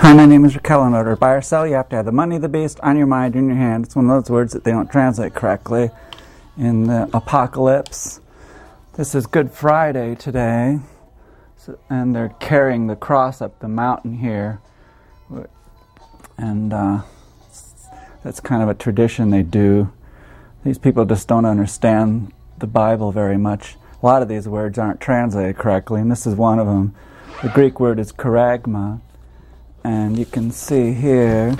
Hi, my name is Raquel. In order to buy or sell, you have to have the money of the beast on your mind, in your hand. It's one of those words that they don't translate correctly in the apocalypse. This is Good Friday today, and they're carrying the cross up the mountain here. And that's kind of a tradition they do. These people just don't understand the Bible very much. A lot of these words aren't translated correctly, and this is one of them. The Greek word is charagma. And you can see here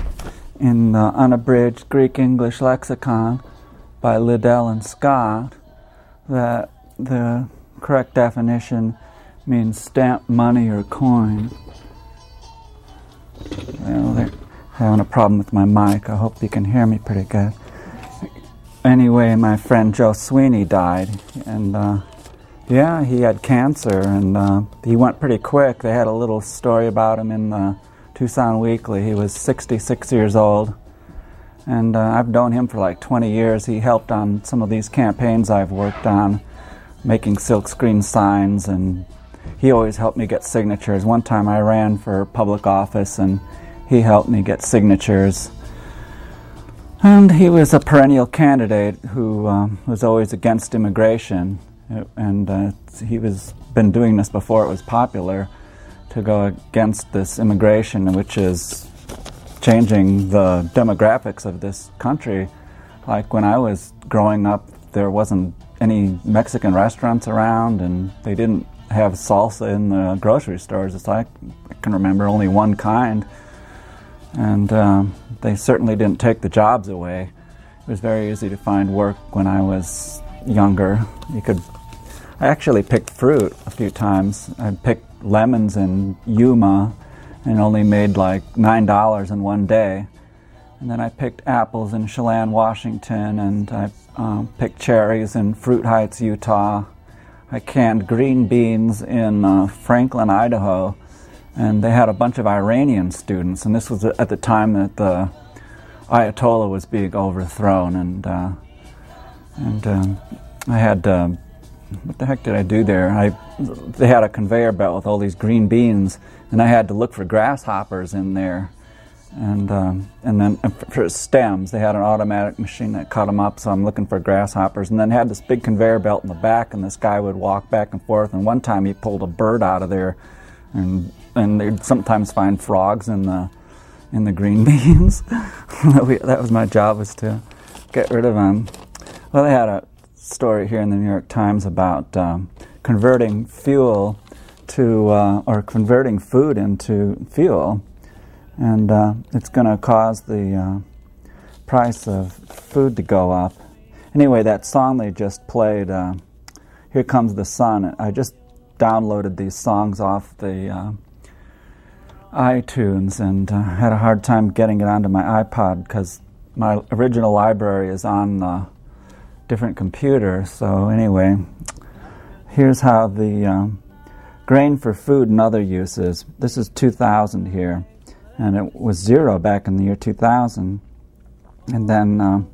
in the unabridged Greek-English lexicon by Liddell and Scott that the correct definition means stamp, money, or coin. Well, they're having a problem with my mic. I hope you can hear me pretty good. Anyway, my friend Joe Sweeney died, and yeah, he had cancer, and he went pretty quick. They had a little story about him in the Tucson Weekly. He was 66 years old, and I've known him for like 20 years. He helped on some of these campaigns I've worked on, making silkscreen signs, and he always helped me get signatures. One time I ran for public office, and he helped me get signatures. And he was a perennial candidate who was always against immigration, and he was been doing this before it was popular, to go against this immigration, which is changing the demographics of this country. Like when I was growing up, there wasn't any Mexican restaurants around, and they didn't have salsa in the grocery stores. It's like, I can remember only one kind, and they certainly didn't take the jobs away. It was very easy to find work when I was younger. I actually picked fruit a few times. I picked lemons in Yuma and only made like $9 in one day. And then I picked apples in Chelan, Washington, and I picked cherries in Fruit Heights, Utah. I canned green beans in Franklin, Idaho, and they had a bunch of Iranian students, and this was at the time that the Ayatollah was being overthrown, and I had what the heck did I do there? They had a conveyor belt with all these green beans, and I had to look for grasshoppers in there. And then for stems, they had an automatic machine that cut them up, so I'm looking for grasshoppers. And then had this big conveyor belt in the back, and this guy would walk back and forth. And one time he pulled a bird out of there, and they'd sometimes find frogs in the green beans. That was my job, was to get rid of them. Well, they had a story here in the New York Times about converting fuel to, or converting food into fuel, and it's going to cause the price of food to go up. Anyway, that song they just played, Here Comes the Sun, I just downloaded these songs off the iTunes, and had a hard time getting it onto my iPod because my original library is on different computer. So anyway, here's how the grain for food and other uses. This is 2000 here, and it was 0 back in the year 2000. And then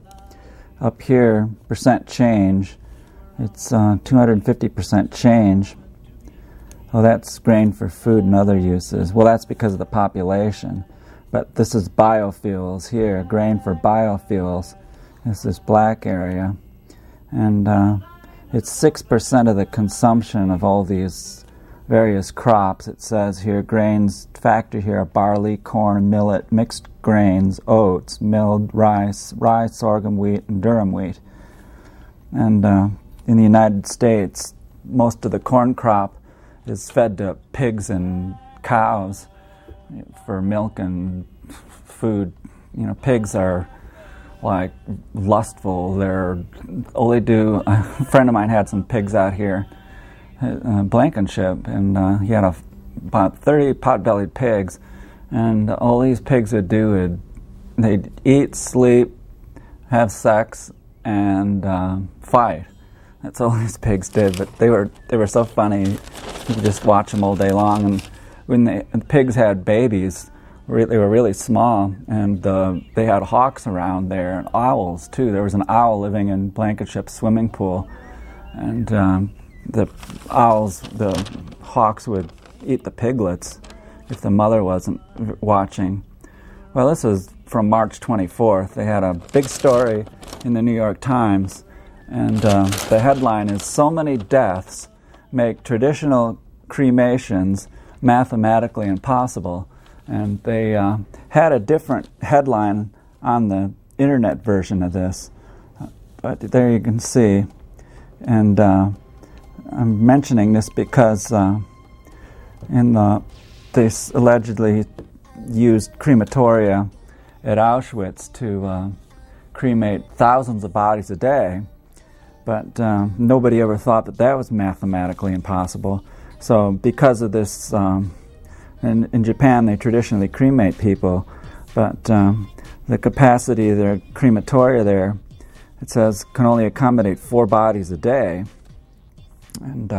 up here, percent change, it's 250% change. Oh, that's grain for food and other uses. Well, that's because of the population. But this is biofuels here, grain for biofuels. This is black area. And it's 6% of the consumption of all these various crops. It says here, grains factor here are barley, corn, millet, mixed grains, oats, milled rice, sorghum wheat, and durum wheat. And in the United States, most of the corn crop is fed to pigs and cows for milk and food. You know, pigs are like lustful. All they do. A friend of mine had some pigs out here, Blankenship, and he had about 30 pot-bellied pigs, and all these pigs would do they'd eat, sleep, have sex, and fight. That's all these pigs did. But they were so funny. You could just watch them all day long. And when the pigs had babies, they were really small, and they had hawks around there, and owls too. There was an owl living in Blankenship's swimming pool, and the hawks would eat the piglets if the mother wasn't watching. Well, this is from March 24th. They had a big story in the New York Times, and the headline is, "So many deaths make traditional cremations mathematically impossible." And they had a different headline on the internet version of this, but there you can see. And I'm mentioning this because they allegedly used crematoria at Auschwitz to cremate thousands of bodies a day, but nobody ever thought that that was mathematically impossible. So because of this, in Japan they traditionally cremate people, but the capacity of their crematoria there, it says, can only accommodate 4 bodies a day. And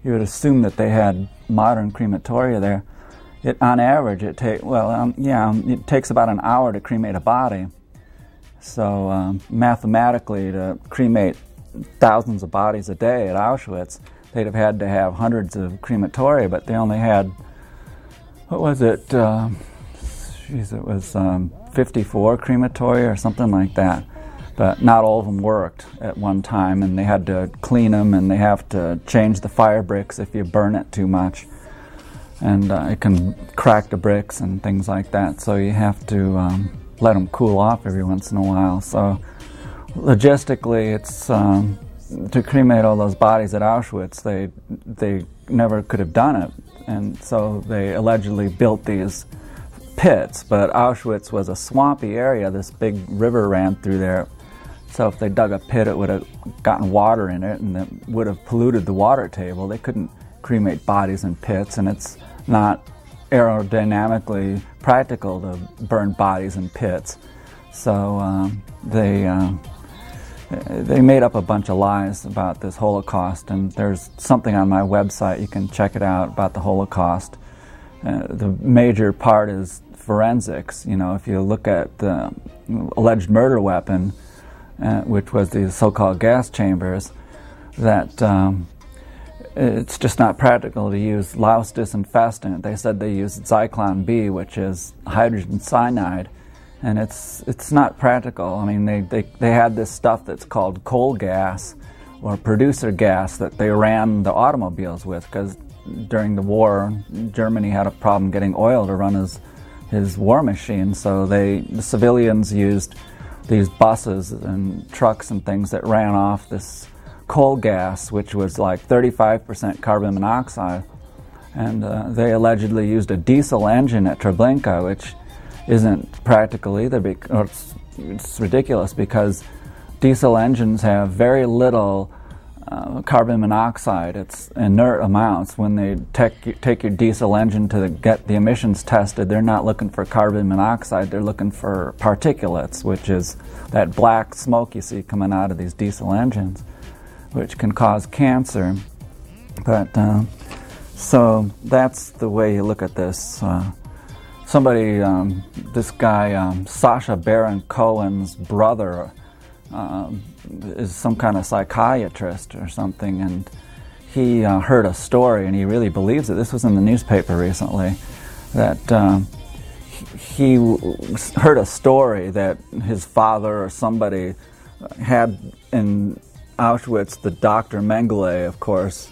you would assume that they had modern crematoria there. On average, it takes about an hour to cremate a body. So mathematically, to cremate thousands of bodies a day at Auschwitz, they'd have had to have hundreds of crematoria, but they only had, what was it? It was 54 crematoria or something like that. But not all of them worked at one time, and they had to clean them, and they have to change the fire bricks if you burn it too much. And it can crack the bricks and things like that, so you have to let them cool off every once in a while. So logistically, it's to cremate all those bodies at Auschwitz, they never could have done it, and so they allegedly built these pits. But Auschwitz was a swampy area. This big river ran through there, so if they dug a pit, it would have gotten water in it, and it would have polluted the water table. They couldn't cremate bodies in pits, and it's not aerodynamically practical to burn bodies in pits. So they made up a bunch of lies about this Holocaust, and there's something on my website, you can check it out, about the Holocaust. The major part is forensics. You know, if you look at the alleged murder weapon, which was the so-called gas chambers, that it's just not practical to use louse disinfectant. They said they used Zyklon B, which is hydrogen cyanide, and it's not practical. I mean, they had this stuff that's called coal gas or producer gas that they ran the automobiles with, because during the war, Germany had a problem getting oil to run his war machine, so the civilians used these buses and trucks and things that ran off this coal gas, which was like 35% carbon monoxide. And they allegedly used a diesel engine at Treblinka, which isn't practical either. It's ridiculous, because diesel engines have very little carbon monoxide. It's inert amounts. When they take your diesel engine to get the emissions tested, they're not looking for carbon monoxide, they're looking for particulates, which is that black smoke you see coming out of these diesel engines, which can cause cancer. But so that's the way you look at this. This guy, Sacha Baron Cohen's brother, is some kind of psychiatrist or something, and he heard a story, and he really believes it. This was in the newspaper recently, that he heard a story that his father or somebody had in Auschwitz. The Dr. Mengele, of course,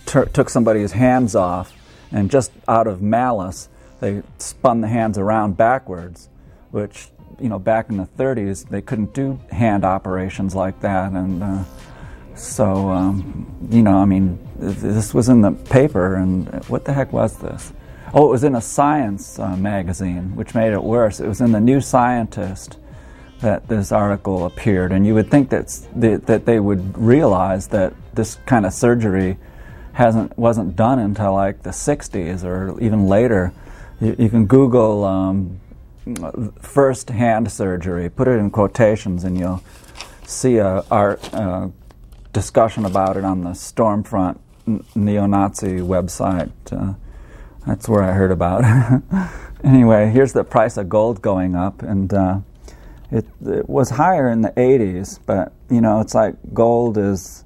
took somebody's hands off, and just out of malice, they spun the hands around backwards, which, you know, back in the 30s, they couldn't do hand operations like that. And you know, I mean, this was in the paper, and what the heck was this? Oh, it was in a science magazine, which made it worse. It was in the New Scientist that this article appeared, and you would think that they would realize that this kind of surgery wasn't done until like the 60s or even later. You can Google first hand surgery, put it in quotations, and you'll see a discussion about it on the Stormfront neo-Nazi website. That's where I heard about it. Anyway, here's the price of gold going up, and it was higher in the 80s, but, you know, it's like gold is,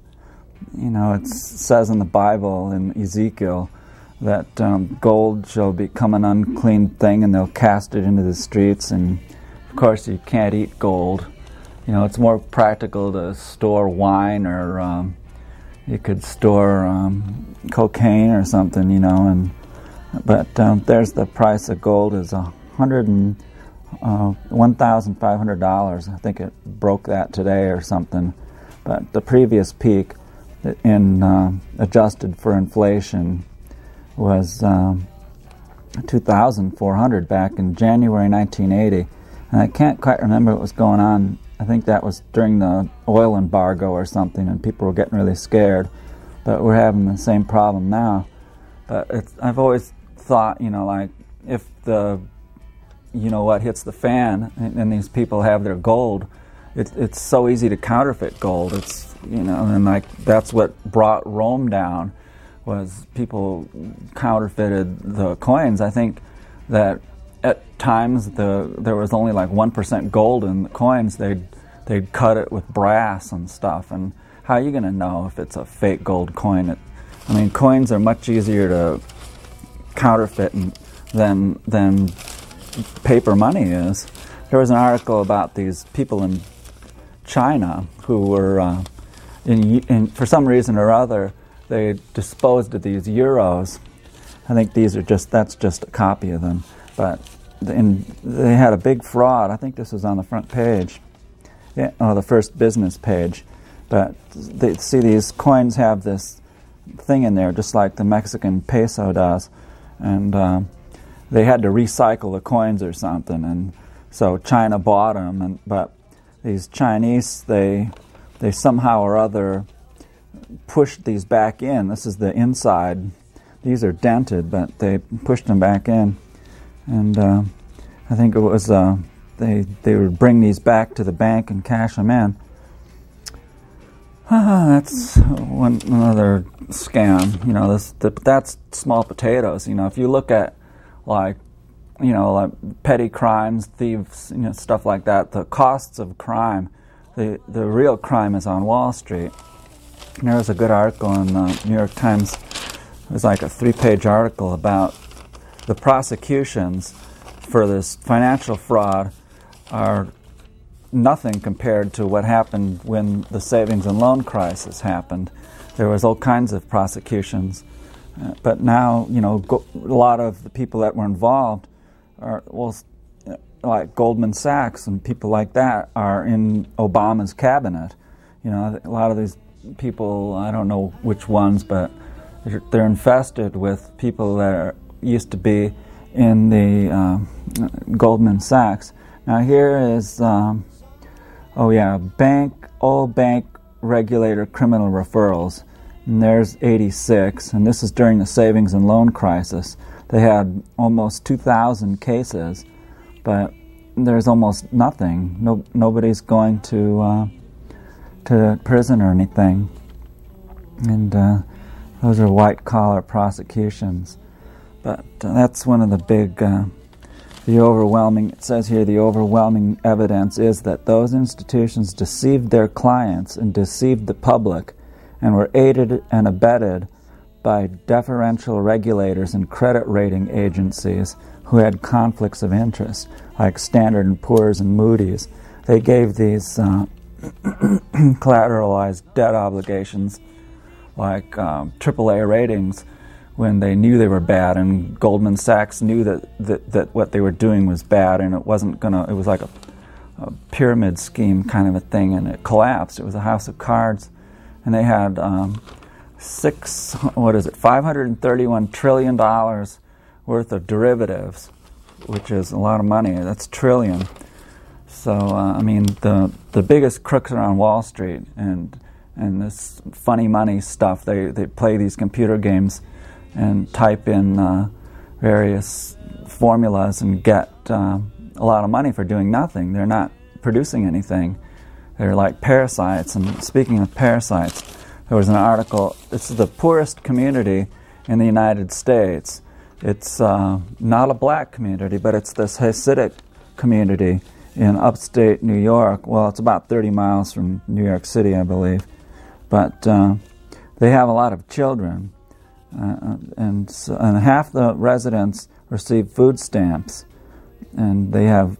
you know, it says in the Bible, in Ezekiel, that gold shall become an unclean thing, and they'll cast it into the streets. And of course, you can't eat gold. You know, it's more practical to store wine, or you could store cocaine or something. You know, but there's the price of gold is $1,500. I think it broke that today or something. But the previous peak, in adjusted for inflation, was 2,400 back in January 1980. And I can't quite remember what was going on. I think that was during the oil embargo or something, and people were getting really scared. But we're having the same problem now. But I've always thought, you know, like, if the, you know what, hits the fan, and these people have their gold, it's so easy to counterfeit gold. It's, you know, and like, that's what brought Rome down, was people counterfeited the coins. I think that at times there was only like 1% gold in the coins. They'd cut it with brass and stuff. And how are you going to know if it's a fake gold coin? I mean, coins are much easier to counterfeit than paper money is. There was an article about these people in China who were, for some reason or other, they disposed of these euros. I think that's just a copy of them. But they had a big fraud. I think this was on the front page, the first business page. But see, these coins have this thing in there, just like the Mexican peso does, and they had to recycle the coins or something, and so China bought them. But these Chinese, they somehow or other pushed these back in. This is the inside. These are dented, but they pushed them back in. And I think it was they would bring these back to the bank and cash them in. That's another scam. You know, that's small potatoes. You know, if you look at like petty crimes, thieves, you know, stuff like that, the costs of crime, the real crime is on Wall Street. And there was a good article in the New York Times. It was like a 3-page article about the prosecutions for this financial fraud are nothing compared to what happened when the savings and loan crisis happened. There was all kinds of prosecutions, but now, you know, a lot of the people that were involved are, well, like Goldman Sachs and people like that are in Obama's cabinet. You know, a lot of these people, I don't know which ones, but they're infested with people that used to be in the Goldman Sachs. Now here is, bank regulator criminal referrals. And there's 86, and this is during the savings and loan crisis. They had almost 2,000 cases, but there's almost nothing. Nobody's going to prison or anything. And those are white-collar prosecutions. But that's one of the big, it says here, the overwhelming evidence is that those institutions deceived their clients and deceived the public and were aided and abetted by deferential regulators and credit rating agencies who had conflicts of interest, like Standard & Poor's and Moody's. They gave these collateralized debt obligations like AAA ratings when they knew they were bad, and Goldman Sachs knew that what they were doing was bad, and it was like a pyramid scheme kind of a thing, and it collapsed. It was a house of cards, and they had $531 trillion worth of derivatives, which is a lot of money. That's trillion. So I mean, the biggest crooks are on Wall Street, and this funny money stuff. They play these computer games and type in various formulas and get a lot of money for doing nothing. They're not producing anything. They're like parasites. And speaking of parasites, there was an article. This is the poorest community in the United States. It's not a black community, but it's this Hasidic community in upstate New York. Well, it's about 30 miles from New York City, I believe. But they have a lot of children. and half the residents receive food stamps, and they have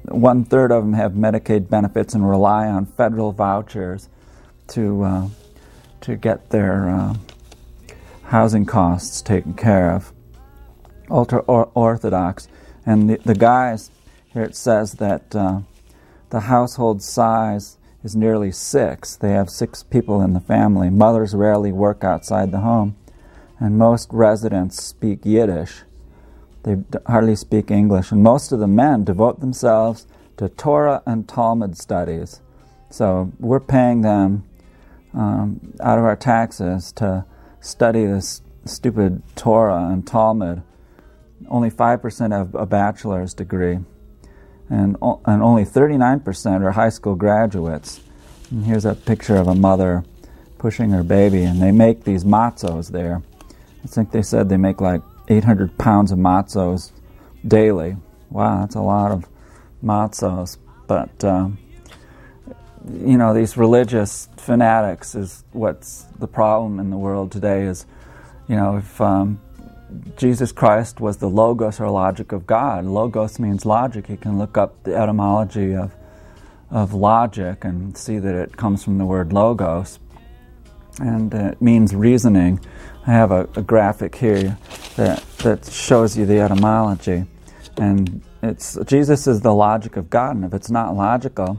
1/3 of them have Medicaid benefits and rely on federal vouchers to get their housing costs taken care of. Ultra-Orthodox. And the guys, here it says that the household size is nearly 6. They have 6 people in the family. Mothers rarely work outside the home. And most residents speak Yiddish. They hardly speak English. And most of the men devote themselves to Torah and Talmud studies. So we're paying them out of our taxes to study this stupid Torah and Talmud. Only 5% have a bachelor's degree, and only 39% are high school graduates. And here's a picture of a mother pushing her baby, and they make these matzos there. I think they said they make like 800 pounds of matzos daily. Wow, that's a lot of matzos. But these religious fanatics is what's the problem in the world today. Is, if Jesus Christ was the logos or logic of God. Logos means logic. You can look up the etymology of logic and see that it comes from the word logos, and it means reasoning. I have a graphic here that shows you the etymology, and it's Jesus is the logic of God, and if it's not logical,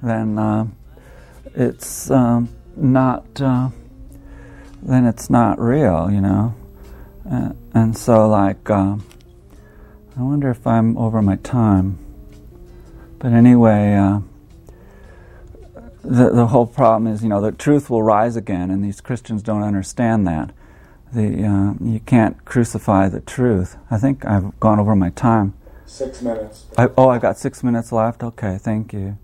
then it's not real, and so, I wonder if I'm over my time. But anyway, the whole problem is, the truth will rise again, and these Christians don't understand that. You can't crucify the truth. I think I've gone over my time. 6 minutes. I got 6 minutes left? Okay, thank you.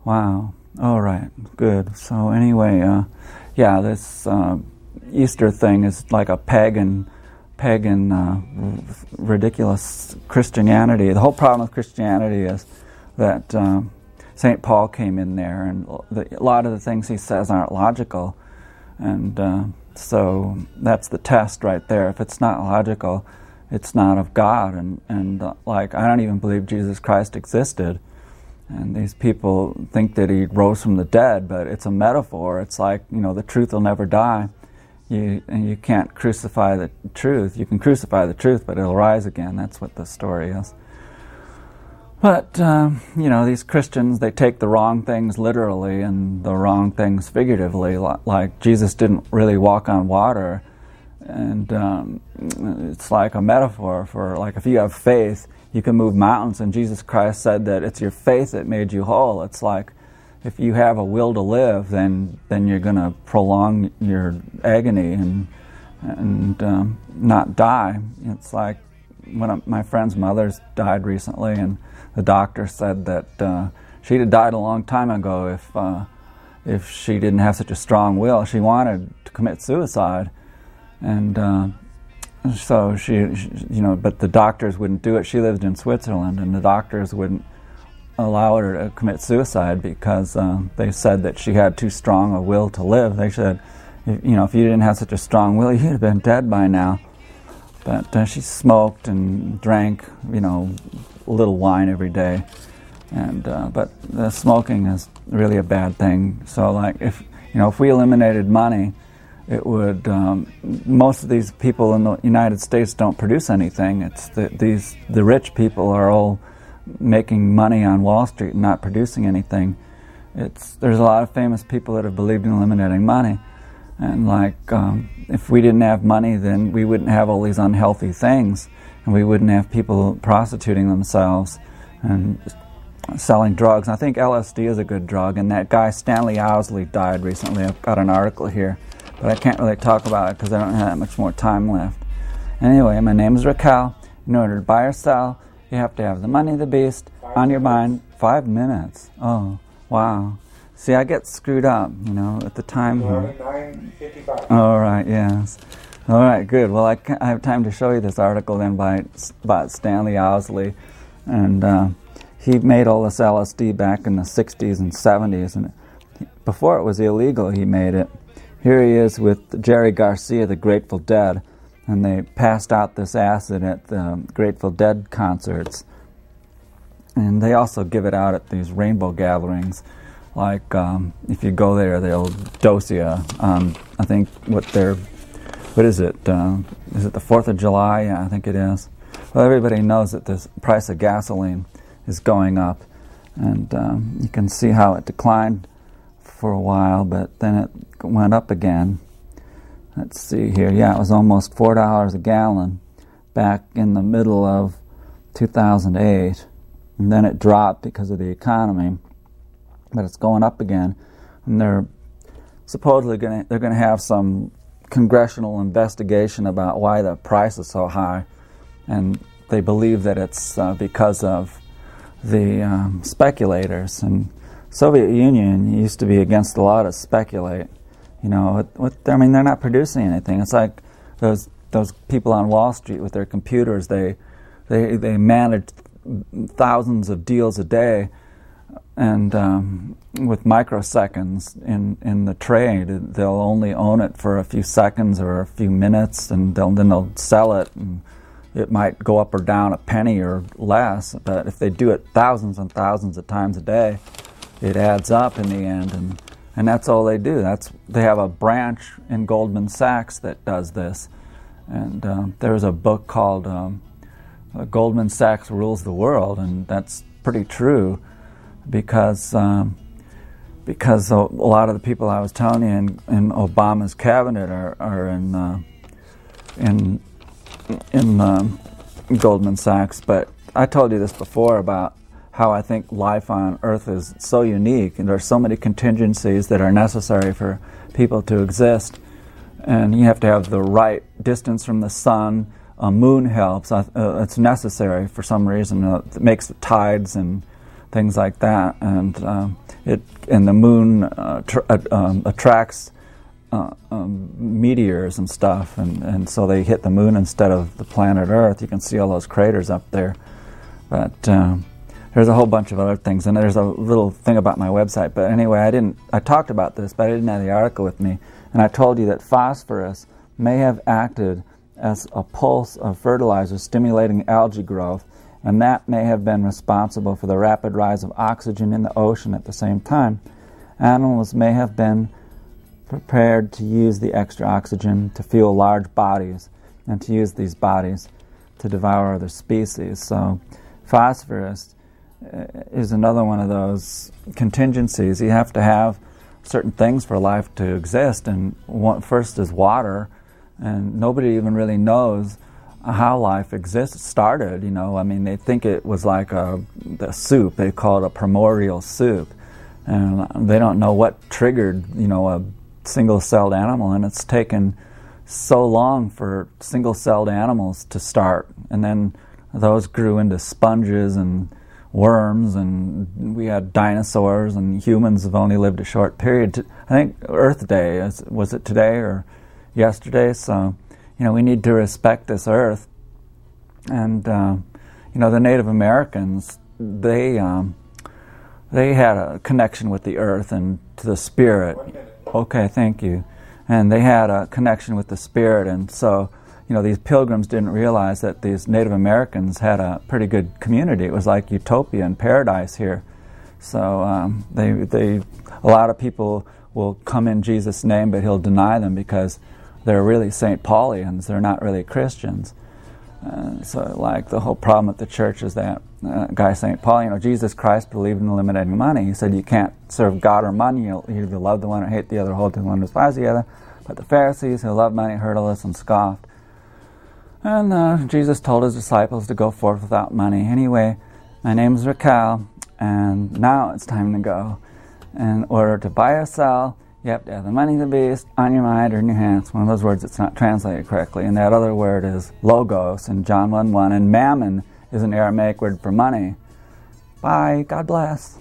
Wow. All right, good. So anyway, this Easter thing is like a pagan, ridiculous Christianity. The whole problem with Christianity is that St. Paul came in there, and a lot of the things he says aren't logical, and so that's the test right there. If it's not logical, it's not of God, and I don't even believe Jesus Christ existed, and these people think that he rose from the dead, but it's a metaphor. It's like, the truth will never die. You can't crucify the truth. You can crucify the truth, but it'll rise again. That's what the story is. But, these Christians, they take the wrong things literally and the wrong things figuratively. Like Jesus didn't really walk on water. And it's like a metaphor for, if you have faith, you can move mountains. And Jesus Christ said that it's your faith that made you whole. It's like, if you have a will to live, then you're going to prolong your agony and not die. It's like one of my friend's mothers died recently, and the doctor said that she'd have died a long time ago if she didn't have such a strong will. She wanted to commit suicide, and so she but the doctors wouldn't do it. She lived in Switzerland, and the doctors wouldn't allow her to commit suicide because they said that she had too strong a will to live. They said, if you didn't have such a strong will, you'd have been dead by now. But she smoked and drank, a little wine every day, and but the smoking is really a bad thing. So, if we eliminated money, it would. Most of these people in the United States don't produce anything. It's the rich people are all making money on Wall Street and not producing anything. There's a lot of famous people that have believed in eliminating money, and if we didn't have money, then we wouldn't have all these unhealthy things, and we wouldn't have people prostituting themselves and selling drugs. And I think LSD is a good drug, and that guy Stanley Owsley died recently. I've got an article here, but I can't really talk about it because I don't have that much more time left. Anyway, my name is Raquel. In order to buy or sell, you have to have the money of the beast on your mind. 5 minutes. Oh, wow. See, I get screwed up, at the time. 9:55. All right, yes. All right, good. Well, I have time to show you this article then about Stanley Owsley. And he made all this LSD back in the 60s and 70s. And before it was illegal, he made it. here he is with Jerry Garcia, the Grateful Dead, and they passed out this acid at the Grateful Dead concerts. And they also give it out at these rainbow gatherings. Like, if you go there, they'll dose you on, I think, what is it the 4th of July? Yeah, I think it is. Well, everybody knows that the price of gasoline is going up. And you can see how it declined for a while, but then it went up again. Let's see here. Yeah, it was almost $4 a gallon back in the middle of 2008. And then it dropped because of the economy. But it's going up again. And they're supposedly going to have some congressional investigation about why the price is so high. And they believe that it's because of the speculators. And Soviet Union used to be against a lot of speculate. You know, I mean, they're not producing anything. It's like those people on Wall Street with their computers. They manage thousands of deals a day, and with microseconds in the trade, they'll only own it for a few seconds or a few minutes, and then they'll sell it, and it might go up or down a penny or less. But if they do it thousands and thousands of times a day, it adds up in the end, and that's all they do. They have a branch in Goldman Sachs that does this, and there's a book called Goldman Sachs Rules the World, and that's pretty true, because a lot of the people I was telling you in Obama's cabinet are in Goldman Sachs. But I told you this before about how I think life on Earth is so unique, and there are so many contingencies that are necessary for people to exist. And you have to have the right distance from the sun. A moon helps. It's necessary for some reason. It makes the tides and things like that. And the moon attracts meteors and stuff, and so they hit the moon instead of the planet Earth. You can see all those craters up there. But there's a whole bunch of other things, and there's a little thing about my website. But anyway, I talked about this, but I didn't have the article with me. And I told you that phosphorus may have acted as a pulse of fertilizer stimulating algae growth, and that may have been responsible for the rapid rise of oxygen in the ocean at the same time. Animals may have been prepared to use the extra oxygen to fuel large bodies, and to use these bodies to devour other species. So phosphorus is another one of those contingencies. You have to have certain things for life to exist, and first is water, and nobody even really knows how life started. You know, I mean, they think it was like the soup. They call it a primordial soup, and they don't know what triggered, you know, a single-celled animal. And it's taken so long for single-celled animals to start, and then those grew into sponges and worms, and we had dinosaurs, and humans have only lived a short period. I think Earth Day, was it today or yesterday? So, you know, we need to respect this Earth. And you know, the Native Americans, they had a connection with the Earth and to the Spirit. Okay, thank you. And they had a connection with the Spirit, and so, you know, these pilgrims didn't realize that these Native Americans had a pretty good community. It was like utopia and paradise here. So a lot of people will come in Jesus' name, but he'll deny them because they're really St. Paulians. They're not really Christians. So, like, the whole problem with the church is that guy St. Paul, you know, Jesus Christ believed in eliminating money. He said you can't serve God or money. You'll either love the one or hate the other, hold to the one or despise the other. But the Pharisees who loved money heard of this and scoffed. And Jesus told his disciples to go forth without money. Anyway, my name is Raquel, and now it's time to go. In order to buy or sell, you have to have the money of the beast on your mind or in your hands. One of those words that's not translated correctly. And that other word is logos in John 1:1. And mammon is an Aramaic word for money. Bye. God bless.